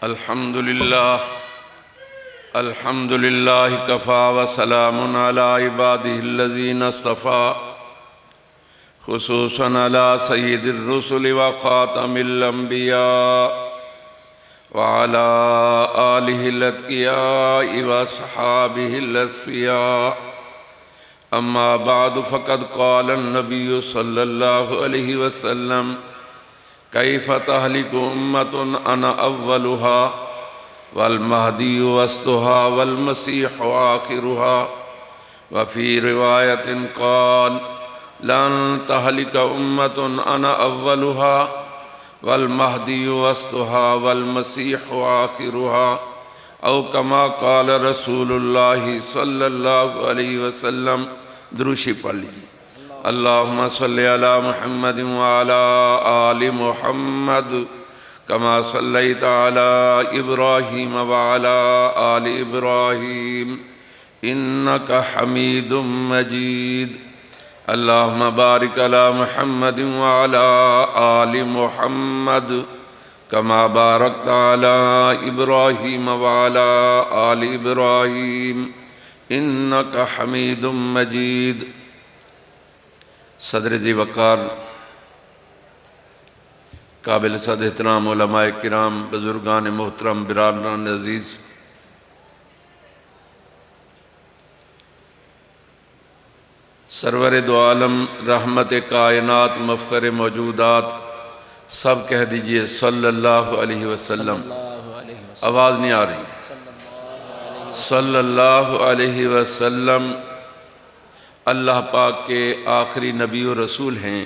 الحمد للہ کفا وسلام علی عبادہ الذین اصطفیٰ خصوصاً علی سید الرسل وخاتم الانبیاء وعلی آلہ الاتقیاء واصحابہ الاصفیاء اما بعد فقد قال النبی صلی اللہ علیہ وسلم کیف تہلک امت انا اولها والمہدی وسطها والمسیح آخرها وفی روایت قال لن تہلک امت انا اولها والمہدی وسطها والمسیح آخرها او کما قال رسول اللہ صلی اللہ علیہ وسلم۔ دروشی پڑھ لیجیے۔ اللہم صلی علی محمد وعلی آل محمد کما صلیت علی ابراہیم وعلی آل ابراہیم انکا حمید مجید۔ اللہم بارک علی محمد وعلی آل محمد کما بارکت علی ابراہیم وعلی آل ابراہیم انکا حمید مجید۔ صدر ذی وقار قابل صد احترام علماء کرام، بزرگان محترم، برادران عزیز، سرور دو عالم، رحمت کائنات، مفخر موجودات، سب کہہ دیجئے صلی اللہ علیہ وسلم۔ آواز نہیں آ رہی۔ صلی اللہ علیہ وسلم اللہ پاک کے آخری نبی و رسول ہیں۔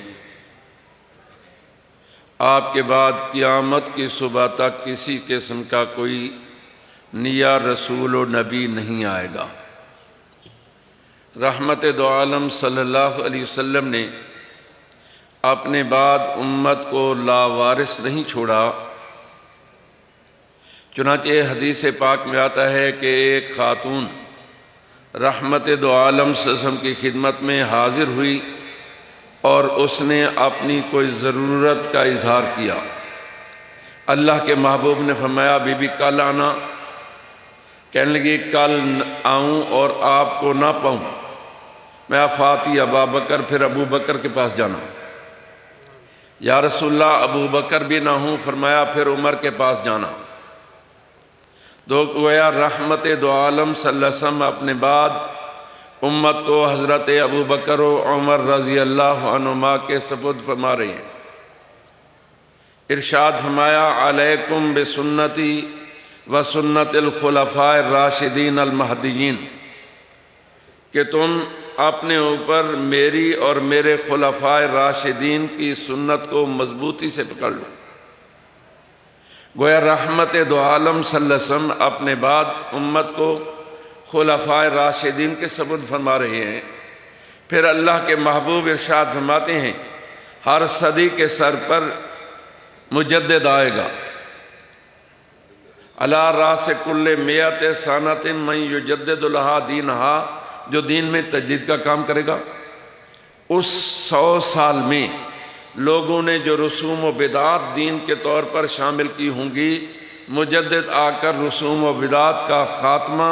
آپ کے بعد قیامت کی صبح تک کسی قسم کا کوئی نیا رسول و نبی نہیں آئے گا۔ رحمت دو عالم صلی اللہ علیہ وسلم نے اپنے بعد امت کو لاوارث نہیں چھوڑا، چنانچہ حدیث پاک میں آتا ہے کہ ایک خاتون رحمت دو عالم صلی اللہ علیہ وسلم کی خدمت میں حاضر ہوئی اور اس نے اپنی کوئی ضرورت کا اظہار کیا۔ اللہ کے محبوب نے فرمایا بی بی کل آنا۔ کہنے لگی کل آؤں اور آپ کو نہ پاؤں، میں آفاتی ابا بکر، پھر ابو بکر کے پاس جانا۔ یا رسول اللہ ابو بکر بھی نہ ہوں، فرمایا پھر عمر کے پاس جانا۔ دو گویا رحمت دو عالم صلی اللہ علیہ وسلم اپنے بعد امت کو حضرت ابو بکر و عمر رضی اللہ عنہما کے سپرد فرما رہے ہیں۔ ارشاد فرمایا علیکم بسنتی و سنت الخلفاء الراشدین المہدیین، کہ تم اپنے اوپر میری اور میرے خلفاء راشدین کی سنت کو مضبوطی سے پکڑ لو۔ گویا رحمت دو عالم صلی اللہ علیہ وسلم اپنے بعد امت کو خلفاء راشدین کے سپرد فرما رہے ہیں۔ پھر اللہ کے محبوب ارشاد فرماتے ہیں ہر صدی کے سر پر مجدد آئے گا۔ علی راس کل مئت سنۃ من یجدد لہا دینہا، جو دین میں تجدید کا کام کرے گا۔ اس 100 سال میں لوگوں نے جو رسوم و بدعات دین کے طور پر شامل کی ہوں گی، مجدد آ کر رسوم و بدعات کا خاتمہ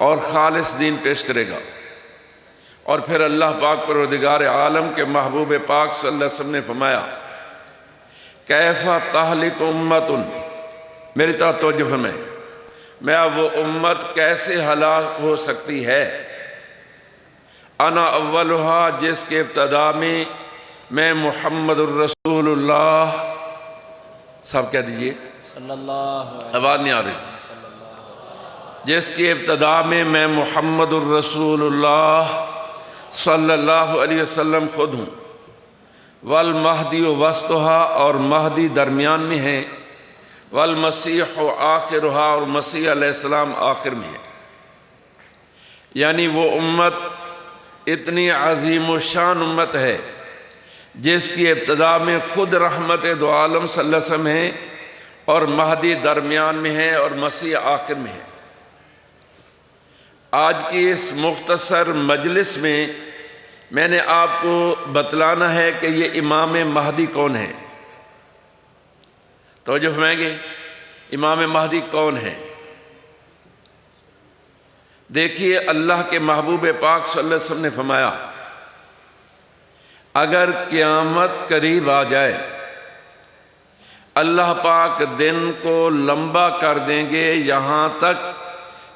اور خالص دین پیش کرے گا۔ اور پھر اللہ پاک پروردگار عالم کے محبوب پاک صلی اللہ علیہ وسلم نے فرمایا کیف تہلک امت، میری طرف توجہ فرمائیں، میں وہ امت کیسے ہلاک ہو سکتی ہے؟ انا اولها، جس کے ابتدا میں محمد الرسول اللہ، سب کہہ دیجئے صلی اللہ، آواز نہیں آ رہی، جس کی ابتدا میں محمد الرسول اللہ صلی اللہ علیہ وسلم خود ہوں، والمہدی وسطها، اور مہدی درمیان میں ہے، والمسیح آخرها، اور مسیح علیہ السلام آخر میں ہے۔ یعنی وہ امت اتنی عظیم و شان امت ہے جس کی ابتدا میں خود رحمت دو عالم صلی اللہ علیہ وسلم ہیں، اور مہدی درمیان میں ہے، اور مسیح آخر میں ہے۔ آج کی اس مختصر مجلس میں نے آپ کو بتلانا ہے کہ یہ امام مہدی کون ہے۔ توجہ فرمائیں گے؟ امام مہدی کون ہیں؟ دیکھیے اللہ کے محبوب پاک صلی اللہ علیہ وسلم نے فرمایا اگر قیامت قریب آ جائے اللہ پاک دن کو لمبا کر دیں گے یہاں تک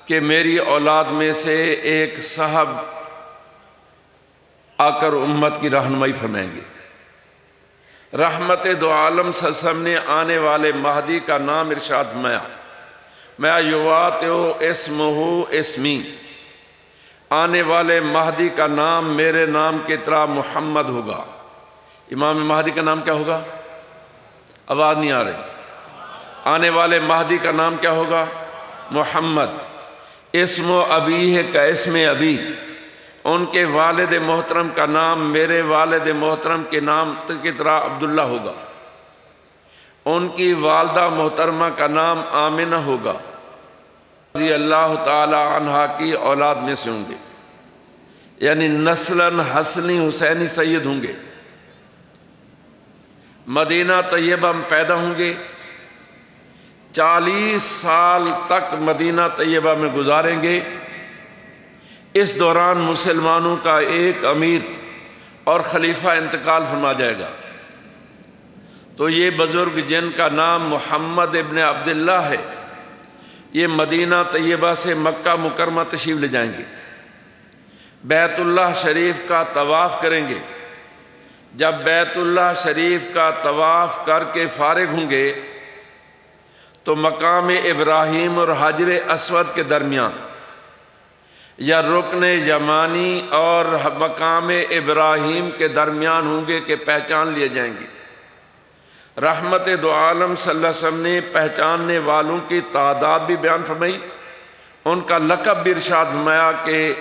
کہ میری اولاد میں سے ایک صاحب آ کر امت کی رہنمائی فرمائیں گے۔ رحمت دو عالم صلی اللہ علیہ وسلم نے آنے والے مہدی کا نام ارشاد فرمایا میں یواطئ اسمہ اسمی، آنے والے مہدی کا نام میرے نام کی طرح محمد ہوگا۔ امام مہدی کا نام کیا ہوگا؟ آواز نہیں آ رہی۔ آنے والے مہدی کا نام کیا ہوگا؟ محمد۔ اسم ابی ہے کا اسم ابی، ان کے والد محترم کا نام میرے والد محترم کے نام کی طرح عبداللہ ہوگا۔ ان کی والدہ محترمہ کا نام آمنہ ہوگا، رضی اللہ تعالی عنہا کی اولاد میں سے ہوں گے، یعنی نسلاً حسنی حسینی سید ہوں گے۔ مدینہ طیبہ میں پیدا ہوں گے، 40 سال تک مدینہ طیبہ میں گزاریں گے۔ اس دوران مسلمانوں کا ایک امیر اور خلیفہ انتقال فرما جائے گا، تو یہ بزرگ جن کا نام محمد ابن عبداللہ ہے یہ مدینہ طیبہ سے مکہ مکرمہ تشریف لے جائیں گے، بیت اللہ شریف کا طواف کریں گے۔ جب بیت اللہ شریف کا طواف کر کے فارغ ہوں گے تو مقام ابراہیم اور حجر اسود کے درمیان یا رکن یمانی اور مقام ابراہیم کے درمیان ہوں گے کہ پہچان لیے جائیں گے۔ رحمت دو عالم صلی اللہ علیہ وسلم نے پہچاننے والوں کی تعداد بھی بیان فرمائی، ان کا لقب بھی ارشاد فرمایا کہ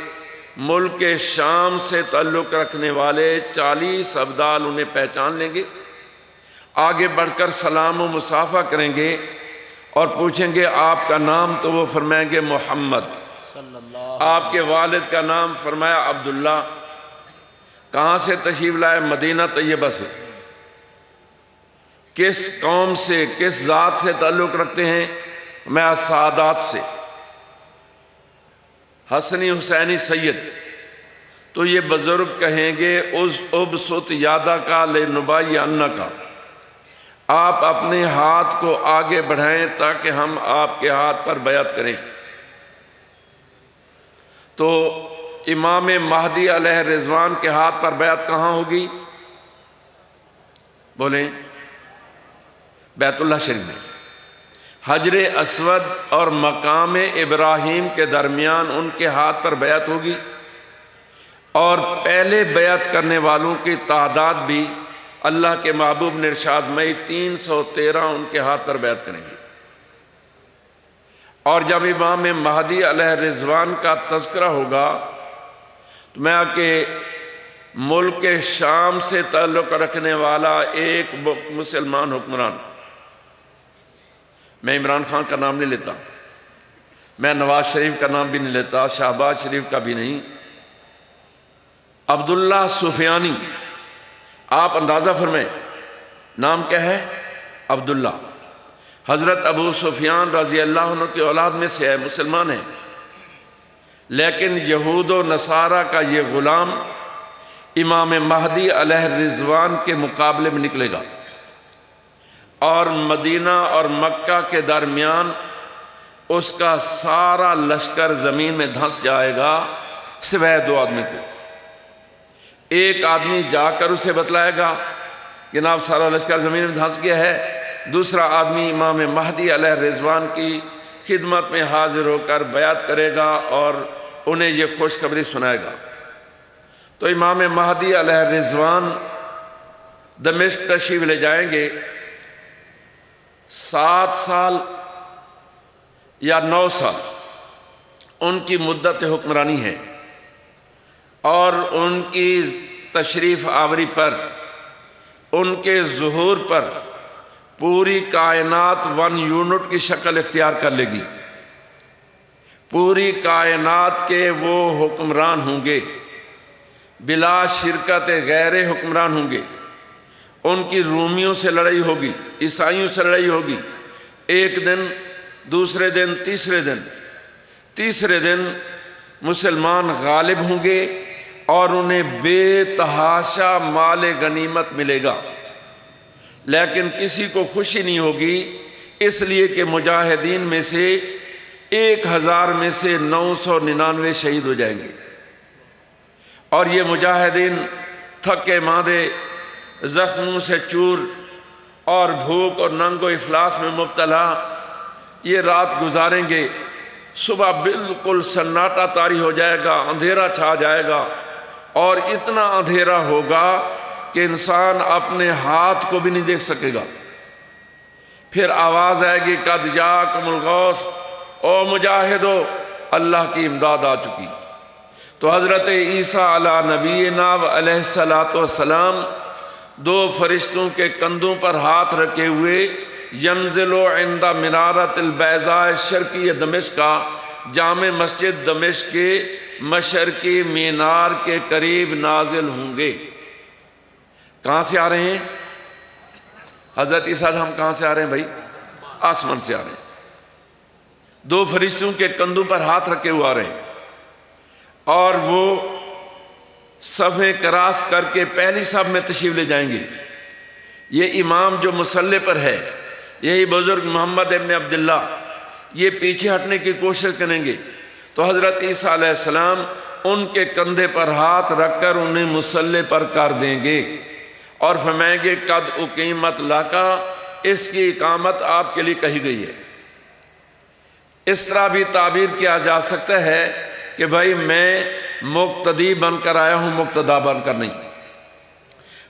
ملک شام سے تعلق رکھنے والے 40 ابدال انہیں پہچان لیں گے، آگے بڑھ کر سلام و مصافحہ کریں گے اور پوچھیں گے آپ کا نام، تو وہ فرمائیں گے محمد۔ آپ کے والد کا نام فرمایا عبداللہ۔ کہاں سے تشریف لائے؟ مدینہ طیبہ سے۔ کس قوم سے کس ذات سے تعلق رکھتے ہیں؟ میں سعادات سے، حسنی حسینی سید۔ تو یہ بزرگ کہیں گے ابسط یادہ کا لنبائی انا کا، آپ اپنے ہاتھ کو آگے بڑھائیں تاکہ ہم آپ کے ہاتھ پر بیعت کریں۔ تو امام مہدی علیہ رضوان کے ہاتھ پر بیعت کہاں ہوگی؟ بولیں۔ بیت اللہ شریف میں، حجر اسود اور مقام ابراہیم کے درمیان ان کے ہاتھ پر بیعت ہوگی، اور پہلے بیعت کرنے والوں کی تعداد بھی اللہ کے محبوب نے ارشاد میں 313 ان کے ہاتھ پر بیعت کریں گے۔ اور جب امام مہدی علیہ رضوان کا تذکرہ ہوگا تو میں کہ ملک شام سے تعلق رکھنے والا ایک مسلمان حکمران، میں عمران خان کا نام نہیں لیتا، میں نواز شریف کا نام بھی نہیں لیتا، شہباز شریف کا بھی نہیں، عبداللہ سفیانی، آپ اندازہ فرمائیں نام کیا ہے؟ عبداللہ۔ حضرت ابو سفیان رضی اللہ عنہ کی اولاد میں سے ہے، مسلمان ہے، لیکن یہود و نصارہ کا یہ غلام امام مہدی علیہ رضوان کے مقابلے میں نکلے گا، اور مدینہ اور مکہ کے درمیان اس کا سارا لشکر زمین میں دھنس جائے گا سوائے 2 آدمی کو۔ ایک آدمی جا کر اسے بتلائے گا کہ جناب سارا لشکر زمین میں دھنس گیا ہے، دوسرا آدمی امام مہدی علیہ رضوان کی خدمت میں حاضر ہو کر بیعت کرے گا اور انہیں یہ خوشخبری سنائے گا۔ تو امام مہدی علیہ رضوان دمشق تشریف لے جائیں گے، 7 سال یا 9 سال ان کی مدت حکمرانی ہے، اور ان کی تشریف آوری پر، ان کے ظہور پر پوری کائنات 1 یونٹ کی شکل اختیار کر لے گی۔ پوری کائنات کے وہ حکمران ہوں گے، بلا شرکت غیر حکمران ہوں گے۔ ان کی رومیوں سے لڑائی ہوگی، عیسائیوں سے لڑائی ہوگی، ایک دن، دوسرے دن، تیسرے دن مسلمان غالب ہوں گے اور انہیں بے تحاشا مال غنیمت ملے گا، لیکن کسی کو خوشی نہیں ہوگی، اس لیے کہ مجاہدین میں سے 1000 میں سے 999 شہید ہو جائیں گے، اور یہ مجاہدین تھکے ماندے، زخموں سے چور اور بھوک اور ننگ و افلاس میں مبتلا یہ رات گزاریں گے۔ صبح بالکل سناٹا طاری ہو جائے گا، اندھیرا چھا جائے گا، اور اتنا اندھیرا ہوگا کہ انسان اپنے ہاتھ کو بھی نہیں دیکھ سکے گا۔ پھر آواز آئے گی قد جاءکم الغوث، او مجاہدو اللہ کی امداد آ چکی۔ تو حضرت عیسیٰ علیہ نبینا علیہ السلام 2 فرشتوں کے کندھوں پر ہاتھ رکھے ہوئے ینزل عند منارۃ البیضاء شرقی دمشق کا جامع مسجد دمشق کے مشرقی مینار کے قریب نازل ہوں گے۔ کہاں سے آ رہے ہیں حضرت عیسیٰ؟ ہم کہاں سے آ رہے ہیں بھائی؟ آسمان سے آ رہے ہیں۔ 2 فرشتوں کے کندھوں پر ہاتھ رکھے ہوئے آ رہے ہیں، اور وہ صفیں کراس کر کے پہلی صف میں تشریف لے جائیں گے۔ یہ امام جو مصلی پر ہے، یہی بزرگ محمد ابن عبداللہ، یہ پیچھے ہٹنے کی کوشش کریں گے، تو حضرت عیسیٰ علیہ السلام ان کے کندھے پر ہاتھ رکھ کر انہیں مصلی پر کر دیں گے اور فرمائیں گے قد اقیمت لکا، اس کی اقامت آپ کے لیے کہی گئی ہے۔ اس طرح بھی تعبیر کیا جا سکتا ہے کہ بھائی میں مقتدی بن کر آیا ہوں، مقتدا بن کر نہیں،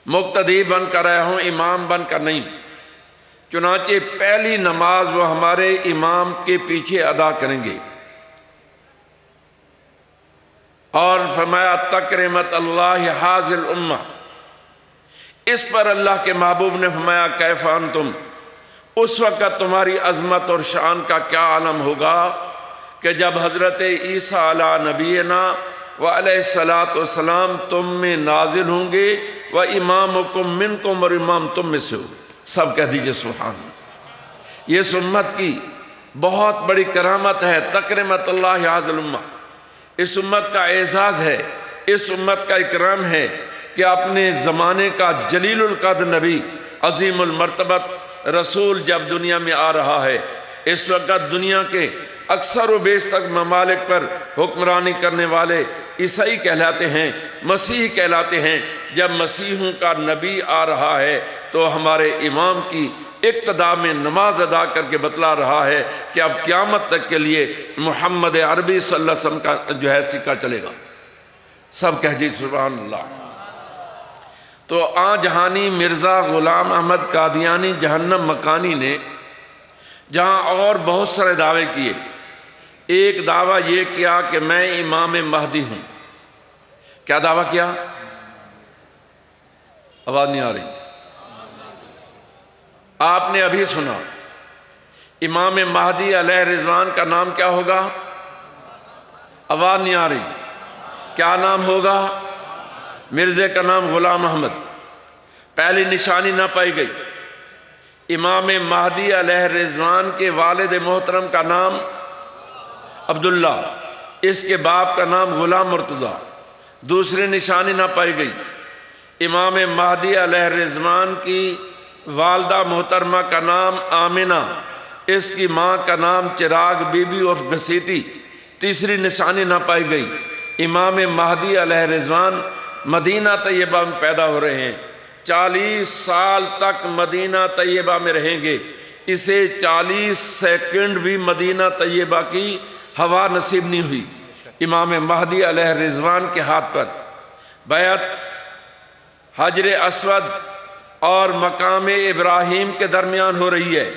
مقتدی بن کر آیا ہوں، امام بن کر نہیں۔ چنانچہ پہلی نماز وہ ہمارے امام کے پیچھے ادا کریں گے، اور فرمایا تکرمت اللہ حاضل امہ، اس پر اللہ کے محبوب نے فرمایا کیف انتم، اس وقت تمہاری عظمت اور شان کا کیا عالم ہوگا کہ جب حضرت عیسیٰ علیہ نبینا و علیہ السلام تم میں نازل ہوں گے، و امامکم منکم، اور امام تم میں سے ہو۔ سب کہہ دیجئے سبحان اللہ۔ یہ اس امت کی بہت بڑی کرامت ہے، تکرمت اللہ حاضل امہ، اس امت کا اعزاز ہے، اس امت کا اکرام ہے کہ اپنے زمانے کا جلیل القدر نبی، عظیم المرتبت رسول جب دنیا میں آ رہا ہے، اس وقت دنیا کے اکثر و بیشتر ممالک پر حکمرانی کرنے والے عیسائی کہلاتے ہیں، مسیح کہلاتے ہیں۔ جب مسیحوں کا نبی آ رہا ہے تو ہمارے امام کی اقتداء میں نماز ادا کر کے بتلا رہا ہے کہ اب قیامت تک کے لیے محمد عربی صلی اللہ علیہ وسلم کا جو ہے سکہ چلے گا۔ سب کہہ جی سبحان اللہ۔ تو آن جہانی مرزا غلام احمد قادیانی جہنم مکانی نے جہاں اور بہت سارے دعوے کیے، ایک دعویٰ یہ کیا کہ میں امام مہدی ہوں۔ کیا دعویٰ کیا؟ آواز نہیں آ رہی، آپ نے ابھی سنا۔ امام مہدی علیہ رضوان کا نام کیا ہوگا؟ آواز نہیں آ رہی، کیا نام ہوگا؟ مرزے کا نام غلام احمد۔ پہلی نشانی نہ پائی گئی۔ امام مہدی علیہ رضوان کے والد محترم کا نام عبداللہ، اس کے باپ کا نام غلام مرتضیٰ۔ دوسری نشانی نہ پائی گئی۔ امام مہدی علیہ رضوان کی والدہ محترمہ کا نام آمنہ، اس کی ماں کا نام چراغ بی بی عرف گھسیٹی۔ تیسری نشانی نہ پائی گئی۔ امام مہدی علیہ رضوان مدینہ طیبہ میں پیدا ہو رہے ہیں، 40 سال تک مدینہ طیبہ میں رہیں گے، اسے 40 سیکنڈ بھی مدینہ طیبہ کی ہوا نصیب نہیں ہوئی۔ امام مہدی علیہ رضوان کے ہاتھ پر بیعت حجر اسود اور مقام ابراہیم کے درمیان ہو رہی ہے،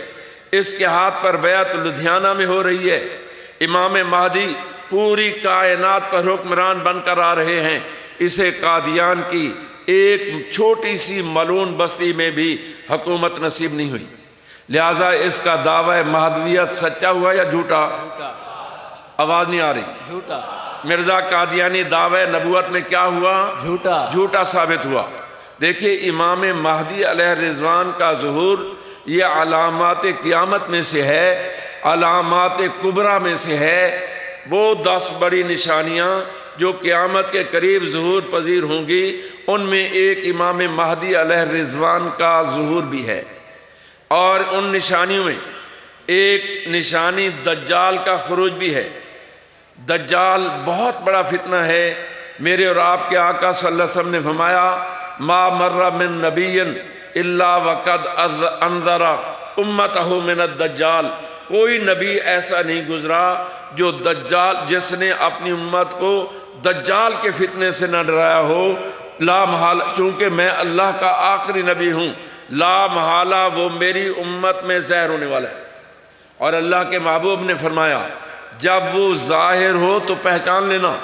اس کے ہاتھ پر بیعت لدھیانہ میں ہو رہی ہے۔ امام مہدی پوری کائنات پر حکمران بن کر آ رہے ہیں، اسے قادیان کی ایک چھوٹی سی ملعون بستی میں بھی حکومت نصیب نہیں ہوئی، لہٰذا اس کا دعویٰ مہدویت سچا ہوا یا جھوٹا؟ آواز نہیں آ رہی، جھوٹا۔ مرزا قادیانی دعویٰ نبوت میں کیا ہوا؟ جھوٹا۔ جھوٹا ثابت ہوا۔ دیکھیے امام مہدی علیہ رضوان کا ظہور یہ علامات قیامت میں سے ہے، علامات کبریٰ میں سے ہے، وہ 10 بڑی نشانیاں جو قیامت کے قریب ظہور پذیر ہوں گی۔ ان میں ایک امام مہدی علیہ الرضوان کا ظہور بھی ہے، اور ان نشانیوں میں ایک نشانی دجال کا خروج بھی ہے۔ دجال بہت بڑا فتنہ ہے۔ میرے اور آپ کے آقا صلی اللہ علیہ وسلم نے فرمایا ما مر من نبی الا وقد انذر امتہ من الدجال، کوئی نبی ایسا نہیں گزرا جو دجال جس نے اپنی امت کو دجال کے فتنے سے نہ ڈرایا ہو۔ لا محالہ، چونکہ میں اللہ کا آخری نبی ہوں، لا محالہ وہ میری امت میں ظاہر ہونے والا ہے۔ اور اللہ کے محبوب نے فرمایا جب وہ ظاہر ہو تو پہچان لینا۔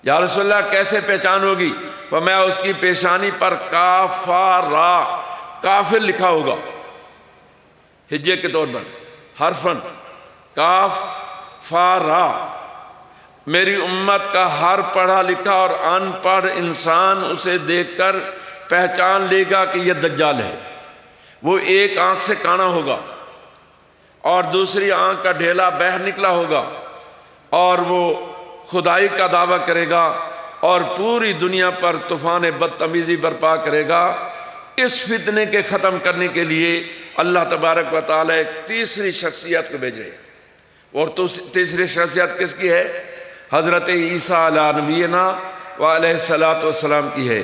یا رسول اللہ کیسے پہچان ہوگی؟ فرمایا اس کی پیشانی پر کافارا، کافر لکھا ہوگا ہجے کے طور پر، حرفن کاف فارا۔ میری امت کا ہر پڑھا لکھا اور ان پڑھ انسان اسے دیکھ کر پہچان لے گا کہ یہ دجال ہے۔ وہ ایک آنکھ سے کانا ہوگا اور دوسری آنکھ کا ڈھیلا باہر نکلا ہوگا، اور وہ خدائی کا دعویٰ کرے گا اور پوری دنیا پر طوفان بدتمیزی برپا کرے گا۔ اس فتنے کے ختم کرنے کے لیے اللہ تبارک و تعالیٰ ایک تیسری شخصیت کو بھیج رہے ہیں، اور تیسری شخصیت کس کی ہے؟ حضرت عیسیٰ علیہ نبینا و علیہ الصلوۃ والسلام کی ہے۔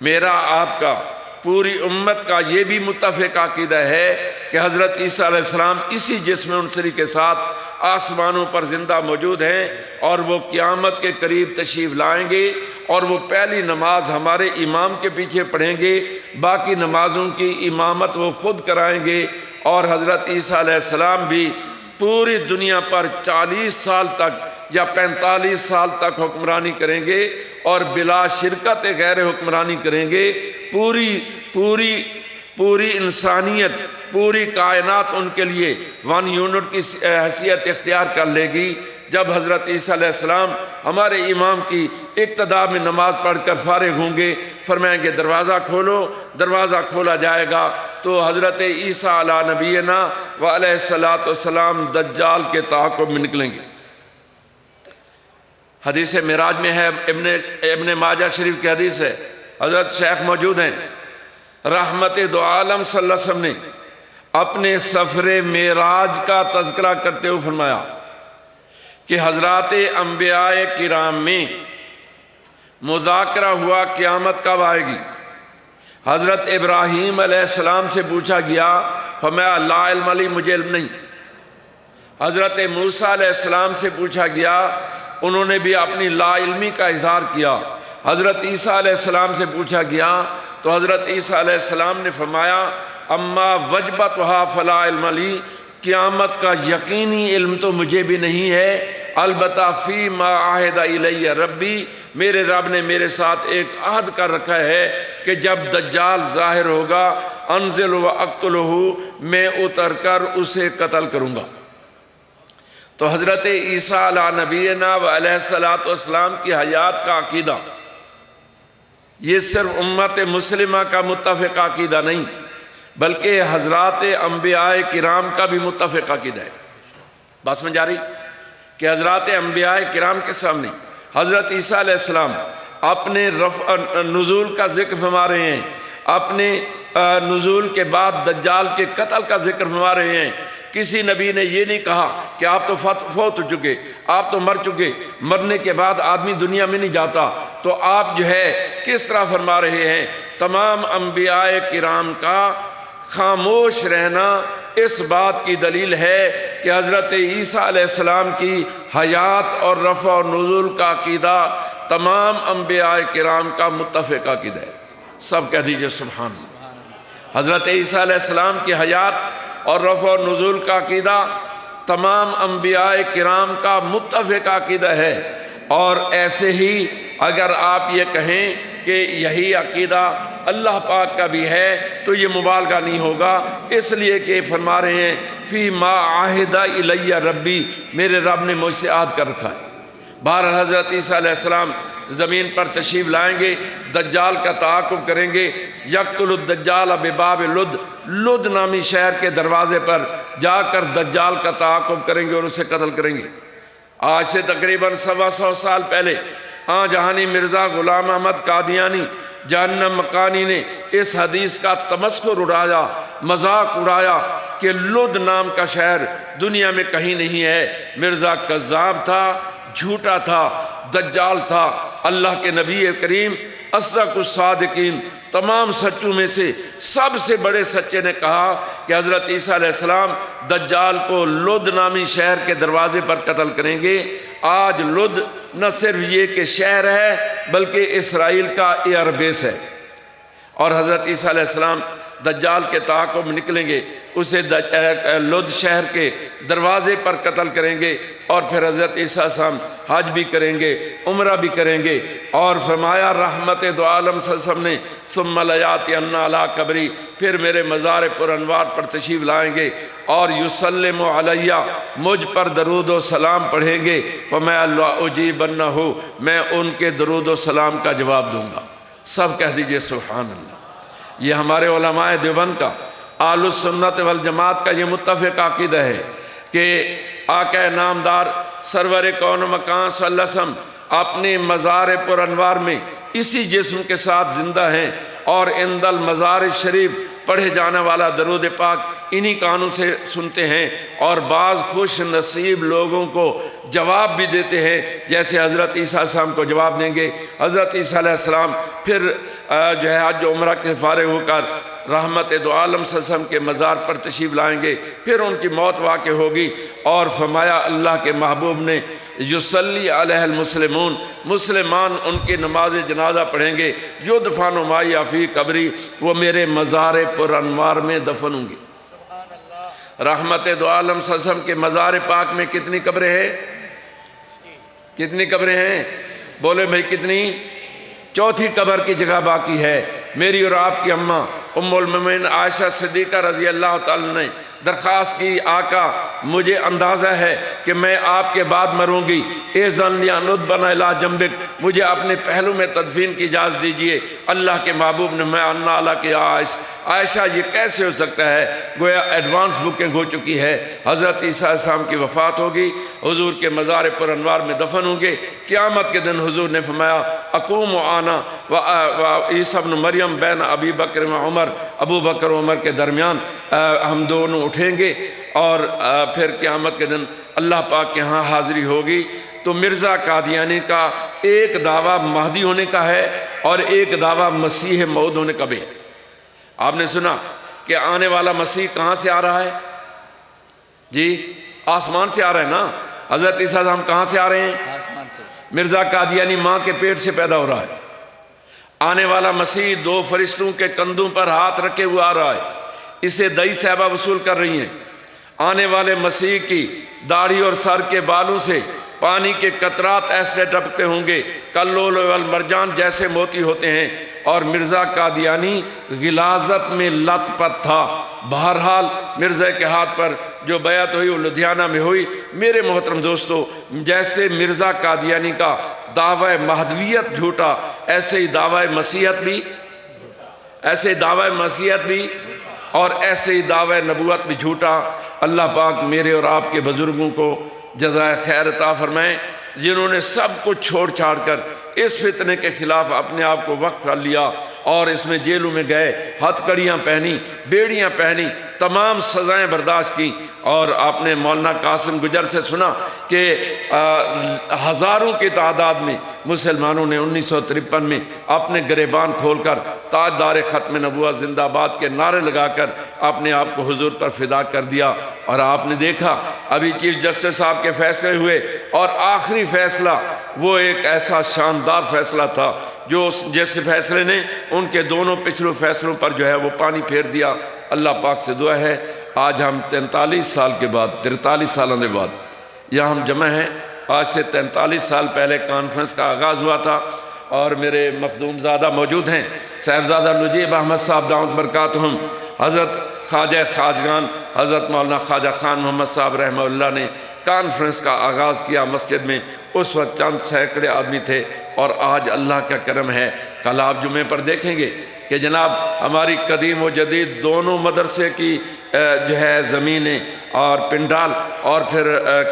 میرا آپ کا پوری امت کا یہ بھی متفق عقیدہ ہے کہ حضرت عیسیٰ علیہ السلام اسی جسم عنصری کے ساتھ آسمانوں پر زندہ موجود ہیں، اور وہ قیامت کے قریب تشریف لائیں گے، اور وہ پہلی نماز ہمارے امام کے پیچھے پڑھیں گے، باقی نمازوں کی امامت وہ خود کرائیں گے، اور حضرت عیسیٰ علیہ السلام بھی پوری دنیا پر 40 سال تک یا 45 سال تک حکمرانی کریں گے، اور بلا شرکت غیر حکمرانی کریں گے۔ پوری انسانیت، پوری کائنات ان کے لیے 1 یونٹ کی حیثیت اختیار کر لے گی۔ جب حضرت عیسیٰ علیہ السلام ہمارے امام کی اقتداء میں نماز پڑھ کر فارغ ہوں گے، فرمائیں گے دروازہ کھولو، دروازہ کھولا جائے گا تو حضرت عیسیٰ علیہ نبینا و علیہ الصلوۃ والسلام دجال کے تعاقب میں نکلیں گے۔ حدیث معراج میں ہے، ابن ماجہ شریف کی حدیث ہے، حضرت شیخ موجود ہیں، رحمت دو عالم صلی اللہ علیہ وسلم نے اپنے سفر معراج کا تذکرہ کرتے ہوئے فرمایا کہ حضرات انبیاء کرام میں مذاکرہ ہوا قیامت کب آئے گی۔ حضرت ابراہیم علیہ السلام سے پوچھا گیا، فرمایا لا علم لی، مجھے علم نہیں۔ حضرت موسیٰ علیہ السلام سے پوچھا گیا، انہوں نے بھی اپنی لا علمی کا اظہار کیا۔ حضرت عیسیٰ علیہ السلام سے پوچھا گیا تو حضرت عیسیٰ علیہ السلام نے فرمایا اما وجبتھا فلا علم لی، قیامت کا یقینی علم تو مجھے بھی نہیں ہے، البتہ فی ما عہد الی ربی، میرے رب نے میرے ساتھ ایک عہد کر رکھا ہے کہ جب دجال ظاہر ہوگا انزل و اقتلہ، میں اتر کر اسے قتل کروں گا۔ تو حضرت عیسیٰ علیہ نبینا و علیہ الصلوۃ والسلام کی حیات کا عقیدہ یہ صرف امت مسلمہ کا متفق عقیدہ نہیں، بلکہ حضرات انبیاء کرام کا بھی متفق عقیدہ ہے۔ بات سمجھ آ رہی کہ حضرات انبیاء کرام کے سامنے حضرت عیسیٰ علیہ السلام اپنے نزول کا ذکر فرما رہے ہیں، اپنے نزول کے بعد دجال کے قتل کا ذکر فرما رہے ہیں۔ کسی نبی نے یہ نہیں کہا کہ آپ تو فوت ہو چکے، آپ تو مر چکے، مرنے کے بعد آدمی دنیا میں نہیں جاتا، تو آپ جو ہے کس طرح فرما رہے ہیں؟ تمام انبیاء کرام کا خاموش رہنا اس بات کی دلیل ہے کہ حضرت عیسیٰ علیہ السلام کی حیات اور رفع اور نزول کا عقیدہ تمام انبیاء کرام کا متفق عقیدہ ہے۔ سب کہہ دیجئے سبحان اللہ۔ حضرت عیسیٰ علیہ السلام کی حیات اور رفع و نزول کا عقیدہ تمام انبیاء کرام کا متفق عقیدہ ہے، اور ایسے ہی اگر آپ یہ کہیں کہ یہی عقیدہ اللہ پاک کا بھی ہے تو یہ مبالغہ نہیں ہوگا، اس لیے کہ فرما رہے ہیں فی ما عہد الی ربی، میرے رب نے مجھ سے عہد کر رکھا ہے۔ بہر حضرت عیسیٰ علیہ السلام زمین پر تشریف لائیں گے، دجال کا تعاقب کریں گے۔ یقتل الدجال بباب لد، لد نامی شہر کے دروازے پر جا کر دجال کا تعاقب کریں گے اور اسے قتل کریں گے۔ آج سے تقریباً 125 سال پہلے جہانی مرزا غلام احمد قادیانی جہنم مکانی نے اس حدیث کا تمسخر اڑایا، مذاق اڑایا کہ لد نام کا شہر دنیا میں کہیں نہیں ہے۔ مرزا کذاب تھا، جھوٹا تھا، دجال تھا۔ اللہ کے نبی کریم اصدق الصادقین، تمام سچوں میں سے سب سے بڑے سچے نے کہا کہ حضرت عیسیٰ علیہ السلام دجال کو لد نامی شہر کے دروازے پر قتل کریں گے۔ آج لد نہ صرف یہ کہ شہر ہے بلکہ اسرائیل کا ایئر بیس ہے، اور حضرت عیسیٰ علیہ السلام دجال کے تعاقب میں نکلیں گے، اسے لد شہر کے دروازے پر قتل کریں گے، اور پھر حضرت عیسیٰ السلام حج بھی کریں گے، عمرہ بھی کریں گے، اور فرمایا رحمت دو عالم صلی اللہ علیہ وسلم نے ثم لیاتین علی قبری، پھر میرے مزار پر انوار پر تشریف لائیں گے اور یسلم علیہ، مجھ پر درود و سلام پڑھیں گے، فَمَا لَأُجِیبَنَّهُ، میں ان کے درود و سلام کا جواب دوں گا۔ سب کہہ دیجئے سبحان اللہ۔ یہ ہمارے علماء دیوبند کا، اہل السنت والجماعت کا یہ متفق عقیدہ ہے کہ آقا نامدار سرور کون و مکان صلی اللہ علیہ وسلم اپنے مزار پر انوار میں اسی جسم کے ساتھ زندہ ہیں، اور عند المزار شریف پڑھے جانے والا درود پاک انہی کانوں سے سنتے ہیں، اور بعض خوش نصیب لوگوں کو جواب بھی دیتے ہیں، جیسے حضرت عیسیٰ علیہ السلام کو جواب دیں گے۔ حضرت عیسیٰ علیہ السلام پھر جو ہے حج و عمرہ کے فارغ ہو کر رحمت دو عالم صلی اللہ علیہ وسلم کے مزار پر تشریف لائیں گے، پھر ان کی موت واقع ہوگی، اور فرمایا اللہ کے محبوب نے یصلی علیہ المسلمون، مسلمان ان کی نماز جنازہ پڑھیں گے، یدفن معی فی قبری، وہ میرے مزار پر انوار میں دفن ہوں گی۔ رحمت دو عالم صلی اللہ علیہ وسلم کے مزار پاک میں کتنی قبریں ہیں؟ کتنی قبریں ہیں؟ بولے بھائی کتنی؟ چوتھی قبر کی جگہ باقی ہے۔ میری اور آپ کی اماں ام المومنین عائشہ صدیقہ رضی اللہ تعالیٰ نے درخواست کی، آقا مجھے اندازہ ہے کہ میں آپ کے بعد مروں گی، اذن لی ان ادفن الی جنبک، مجھے اپنے پہلو میں تدفین کی اجازت دیجئے۔ اللہ کے محبوب نے میں انا اللہ کے عائشہ یہ کیسے ہو سکتا ہے؟ گویا ایڈوانس بکنگ ہو چکی ہے۔ حضرت عیسیٰ علیہ السلام کی وفات ہوگی، حضور کے مزار پر انوار میں دفن ہوں گے۔ قیامت کے دن حضور نے فرمایا اقوم انا و عیسیٰ ابن مریم بین ابی بکر و عمر، ابو بکر و عمر کے درمیان ہم دونوں اٹھیں گے، اور پھر قیامت کے دن اللہ پاک کے ہاں حاضری ہوگی۔ تو مرزا قادیانی کا ایک دعویٰ مہدی ہونے کا ہے اور ایک دعویٰ مسیح موعود ہونے کا بھی ہے۔ آپ نے سنا کہ آنے والا مسیح کہاں سے آ رہا ہے؟ جی آسمان سے آ رہا ہے نا۔ حضرت عیسیٰ ہم کہاں سے آ رہے ہیں؟ آسمان سے۔ مرزا قادیانی ماں کے پیٹ سے پیدا ہو رہا ہے۔ آنے والا مسیح دو فرشتوں کے کندھوں پر ہاتھ رکھے ہوئے آ رہا ہے، اسے دئی صاحبہ وصول کر رہی ہیں۔ آنے والے مسیح کی داڑھی اور سر کے بالوں سے پانی کے قطرات ایسے ٹپکتے ہوں گے کاللؤلؤ والمرجان، جیسے موتی ہوتے ہیں، اور مرزا قادیانی غلاظت میں لت پت تھا۔ بہرحال مرزا کے ہاتھ پر جو بیعت ہوئی وہ لدھیانہ میں ہوئی۔ میرے محترم دوستو، جیسے مرزا قادیانی کا دعوی مہدویت جھوٹا، ایسے ہی دعوی مسیحیت بھی، ایسے ہی دعوی مسیحیت بھی، اور ایسے ہی دعوی نبوت بھی جھوٹا۔ اللہ پاک میرے اور آپ کے بزرگوں کو جزائے خیر عطا فرمائیں، جنہوں نے سب کچھ چھوڑ چھاڑ کر اس فتنے کے خلاف اپنے آپ کو وقف کر لیا، اور اس میں جیلوں میں گئے، ہتھ کڑیاں پہنی، بیڑیاں پہنی، تمام سزائیں برداشت کی۔ اور آپ نے مولانا قاسم گجر سے سنا کہ ہزاروں کی تعداد میں مسلمانوں نے 1953 میں اپنے گریبان کھول کر تاجدار ختم نبوت زندہ آباد کے نعرے لگا کر اپنے آپ کو حضور پر فدا کر دیا۔ اور آپ نے دیکھا ابھی چیف جسٹس صاحب کے فیصلے ہوئے، اور آخری فیصلہ وہ ایک ایسا شاندار فیصلہ تھا جو جس فیصلے نے ان کے دونوں پچھلے فیصلوں پر جو ہے وہ پانی پھیر دیا۔ اللہ پاک سے دعا ہے آج ہم 43 سال کے بعد، 43 سالوں کے بعد یہاں ہم جمع ہیں۔ آج سے 43 سال پہلے کانفرنس کا آغاز ہوا تھا، اور میرے مخدوم زادہ موجود ہیں، صاحبزادہ نجیب احمد صاحب دامت برکاتہم۔ حضرت خواجہ خواجگان حضرت مولانا خواجہ خان محمد صاحب رحمہ اللہ نے کانفرنس کا آغاز کیا مسجد میں، اس وقت چند سینکڑے آدمی تھے، اور آج اللہ کا کرم ہے، کل آپ جمعے پر دیکھیں گے کہ جناب ہماری قدیم و جدید دونوں مدرسے کی جو ہے زمینیں اور پنڈال اور پھر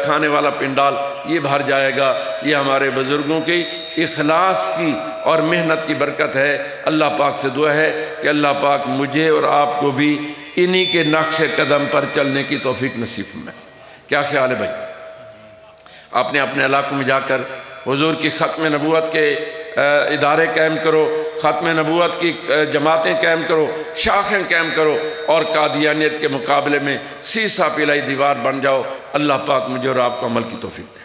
کھانے والا پنڈال یہ بھر جائے گا۔ یہ ہمارے بزرگوں کی اخلاص کی اور محنت کی برکت ہے۔ اللہ پاک سے دعا ہے کہ اللہ پاک مجھے اور آپ کو بھی انہی کے نقش قدم پر چلنے کی توفیق نصیب فرمائے۔ کیا خیال ہے بھائی؟ آپ نے اپنے علاقوں میں جا کر حضور کی ختم نبوت کے ادارے قائم کرو، ختم نبوت کی جماعتیں قائم کرو، شاخیں قائم کرو، اور قادیانیت کے مقابلے میں سیسا پلائی دیوار بن جاؤ۔ اللہ پاک مجھے اور آپ کو عمل کی توفیق دے۔